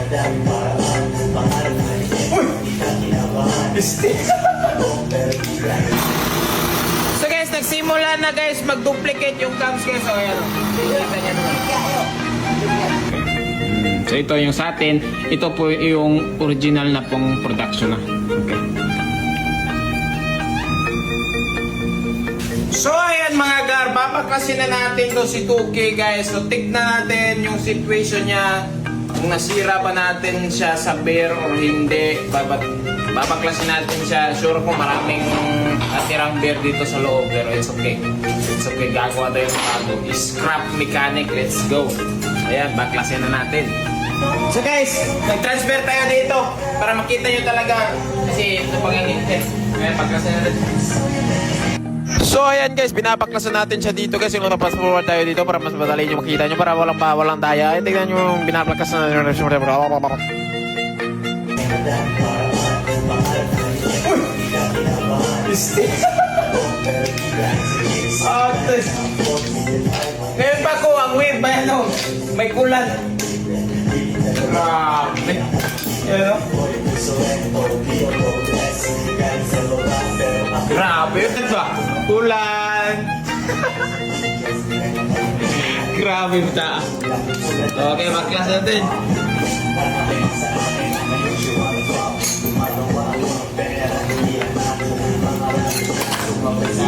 So guys, nagsimula na guys mag-duplicate yung cams guys. So ayan. So ito yung sa atin. Ito po yung original na pong production na. Okay. So ayan mga gar, babaklasin na natin to si 2K guys. So tignan natin yung situation niya. Kung nasira ba natin siya sa bear or hindi. Babaklasin natin siya. Sure kung maraming natirang bear dito sa loob. Pero it's okay. It's okay. Gagawa tayo sa bago. Scrap mechanic. Let's go. Ayan, baklasin na natin. So guys, nag-transfer tayo dito para makita nyo talaga. Kasi ito pag-init. Ayan, baklasin na natin. So ayan guys, binabaklasan natin siya dito guys. Yung fast forward tayo dito para mas madali nyo makita nyo para walang daya. Tignan nyo yung binabaklasan natin. Ngayon pa ko, ang weird ba yan o? May kulan. Grabe. Yan o? Grabe yun ba? Kulan. Grabe ba? Okay, maklas natin.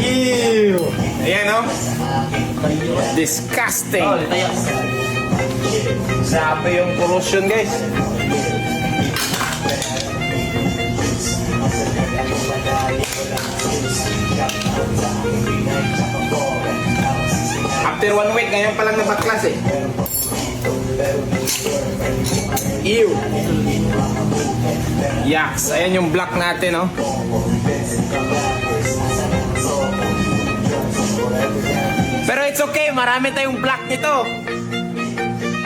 Ew! Ayan o. Disgusting. Grabe yung corrosion guys. After 1 week, ngayon pa lang nabaklas eh. Ew! Yaks! Ayan yung black natin, no? Pero it's okay, marami tayong black nito.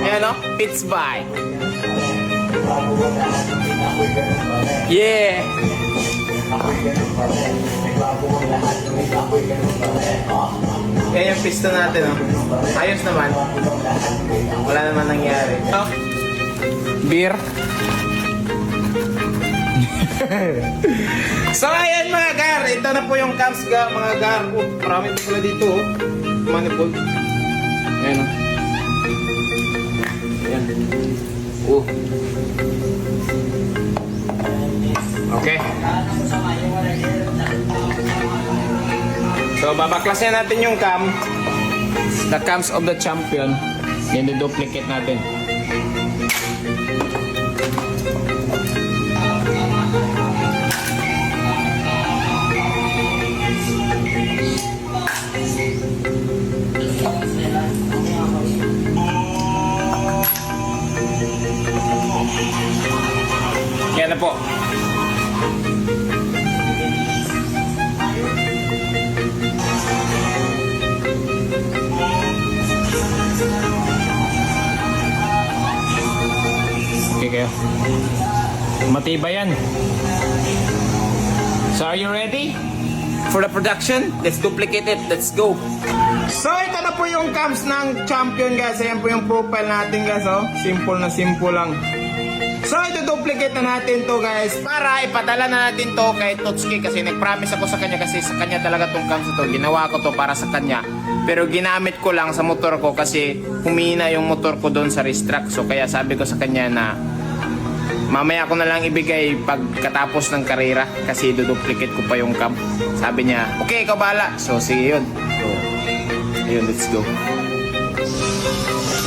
Ayan, no? It's by. Yeah! Yan yung piston natin, no? Ayos naman. Wala naman nangyari. Oh. Beer. So ayan mga gar, ito na po yung cams mga gar. Marami po pala dito, oh. Manifold. Ayan, oh. Ayan. Oh. Okay. So babaklasin natin yung cam. The cams of the champion. Yan, duplicate natin. Yan na po. Okay kayo. Matibay yan. So are you ready for the production? Let's duplicate it. Let's go. So ito na po yung cams ng champion guys. Ayan po yung profile natin guys. Oh. Simple na simple lang. So ito-duplicate na natin to guys para ipadala na natin to kay Totsuki kasi nag-promise ako sa kanya kasi sa kanya talaga tong cams to. Ginawa ko to para sa kanya. Pero ginamit ko lang sa motor ko kasi humina yung motor ko doon sa race track. So kaya sabi ko sa kanya na mamaya ko na lang ibigay pagkatapos ng karera kasi duduplicate ko pa yung cam. Sabi niya, okay, ikaw bahala. So sige yun. So, ayun, let's go.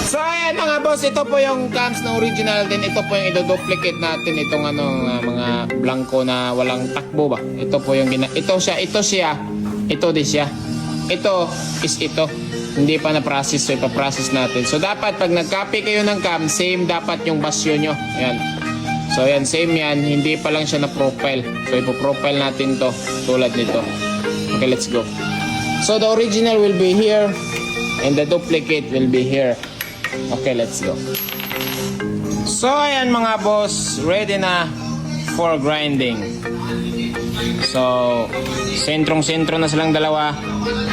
So ayan mga boss, ito po yung cams na original din. Ito po yung idoduplicate natin. Itong mga blanco na walang takbo ba. Ito po yung ito siya. Ito din siya. Ito is ito. Hindi pa na-process, so ipaprocess natin. So dapat pag nag-copy kayo ng cam, same dapat yung basyo nyo. Ayan. So ayan, same yan. Hindi pa lang siya na-profile. So ipo-profile natin to tulad nito. Okay, let's go. So the original will be here and the duplicate will be here. Okay, let's go. So ayan mga boss, ready na for grinding. So sentrong-sentro na silang dalawa.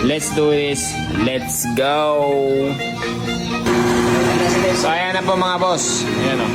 Let's do this. Let's go. So ayan na po mga boss. Ayan o.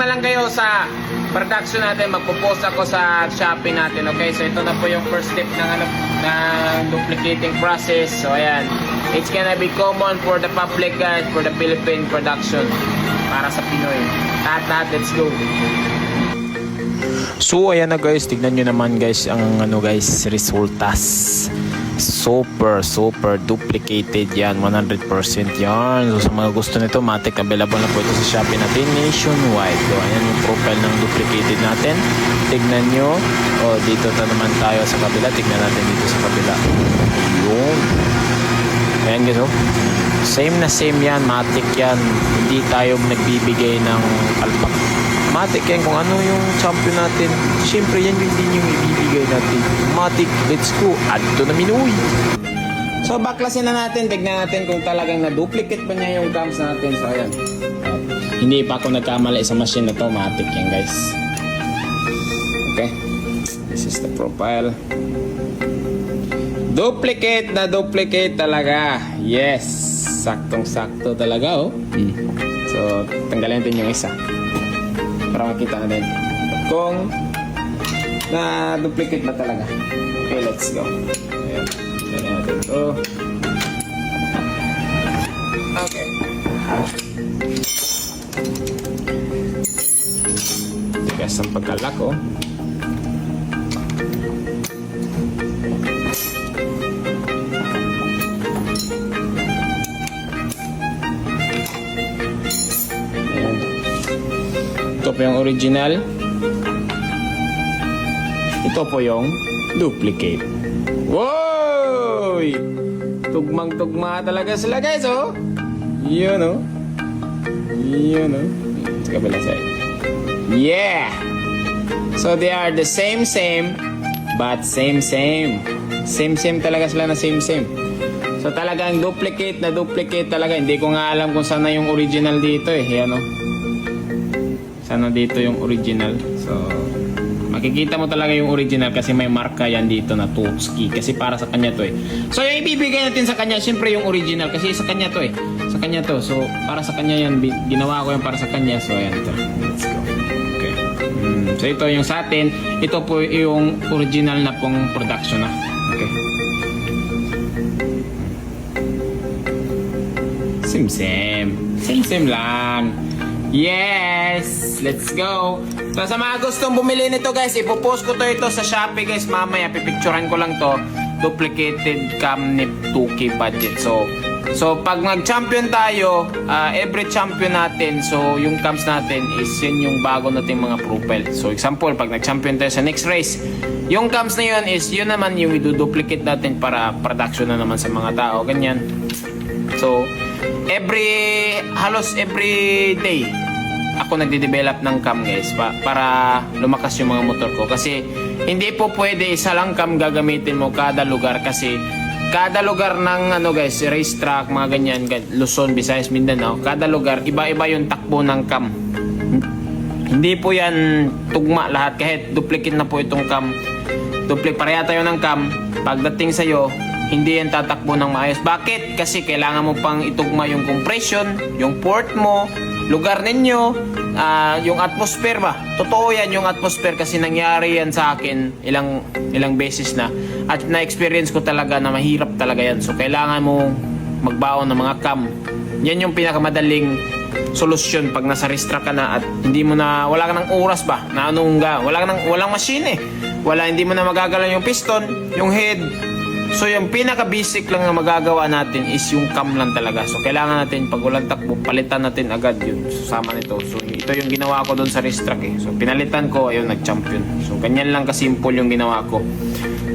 na lang kayo sa production natin. Magpo-post ako sa Shopee natin. Okay, so ito na po yung first step ng duplicating process. So ayan, it's gonna be common for the public guys, for the Philippine production, para sa Pinoy. Lahat, let's go. So ayan na guys, tignan nyo naman guys ang resultas. Super duplicated yan, 100% yan. So sa mga gusto nito, matik available na po ito sa Shopee natin nationwide. So ayan yung profile ng duplicated natin. Tignan nyo. O dito naman tayo sa kabila. Tignan natin dito sa kabila. Yun. Ayan guys, oh. Same na same yan, matik yan. Hindi tayo nagbibigay ng palpak. Matik yan kung ano yung champion natin. Siyempre yan yung din yung ibibigay natin. Matik, let's go. Add to na Minoy. So baklasin na natin, tignan natin kung talagang na-duplicate ba niya yung cams natin. So ayan. Hindi pa ako nagkamali sa machine na to, matik yan guys. Okay. This is the profile. Duplicate na duplicate talaga. Yes. Saktong-sakto talaga, oh. So, tanggalin natin yung isa. Para makita natin kung na-duplicate ba talaga. Okay, let's go. Ayan. Tanggalin natin ito. Okay. Tigas ang pagkalak, oh. Ito po yung original. Ito po yung duplicate. Wow! Tugmang-tugma talaga sila guys, oh. Yun, oh. Yun, oh. Sa kabila side. Yeah! So they are the same, but same. Same talaga sila na same. So talagang duplicate na duplicate talaga. Hindi ko nga alam kung saan na yung original dito eh. Yan, oh. Sana dito yung original. So, makikita mo talaga yung original kasi may marka yan dito na Tutski. Kasi para sa kanya to eh. So, yung ibibigay natin sa kanya, syempre yung original. Kasi sa kanya to eh. Sa kanya to. So, para sa kanya yan. Ginawa ko yan para sa kanya. So, ayan ito. Let's go. Okay. So, ito yung sa atin. Ito po yung original na pong production na. Okay. Same lang. Yes! Let's go! So sa mga gustong bumili nito guys, ipopost ko to ito sa Shopee guys. Mamaya pipicturean ko lang to. Duplicated cam ni 2K budget. So pag nag-champion tayo, every champion natin, so yung cams natin is yun yung bago nating mga profile. So example, pag nag-champion tayo sa next race, yung cams na yun is yun naman yung i-duplicate natin para production na naman sa mga tao. Ganyan. So halos every day ako nagde-develop ng cam guys para lumakas yung mga motor ko kasi hindi po pwede isa lang cam gagamitin mo kada lugar kasi kada lugar ng guys, racetrack, mga ganyan, Luzon, Visayas, Mindanao, kada lugar iba-iba yung takbo ng cam. Hindi po yan tugma lahat kahit duplicate na po itong cam. Pareha tayo ng cam, pagdating sa'yo hindi yan tatakbo ng maayos. Bakit? Kasi kailangan mo pang itugma yung compression, yung port mo, lugar ninyo, yung atmosphere ba. Totoo yan yung atmosphere kasi nangyari yan sa akin ilang beses na. At na-experience ko talaga na mahirap talaga yan. So kailangan mo magbaon ng mga cam. Yan yung pinakamadaling solusyon pag nasa racetrack ka na at hindi mo na, wala ka ng oras ba na walang machine eh. Hindi mo na magagalaw yung piston, yung head. So yung pinaka-basic lang na magagawa natin is yung cam lang talaga. So kailangan natin pag walang takbo, palitan natin agad yun. Susama nito. So ito yung ginawa ko doon sa racetrack eh. So pinalitan ko, ayun, nag-champion. So ganyan lang kasimple yung ginawa ko.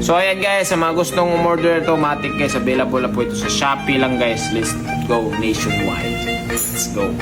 So ayan guys, sa mga gustong umorder ito, matik guys, available na po ito sa Shopee lang guys. Let's go nationwide. Let's go.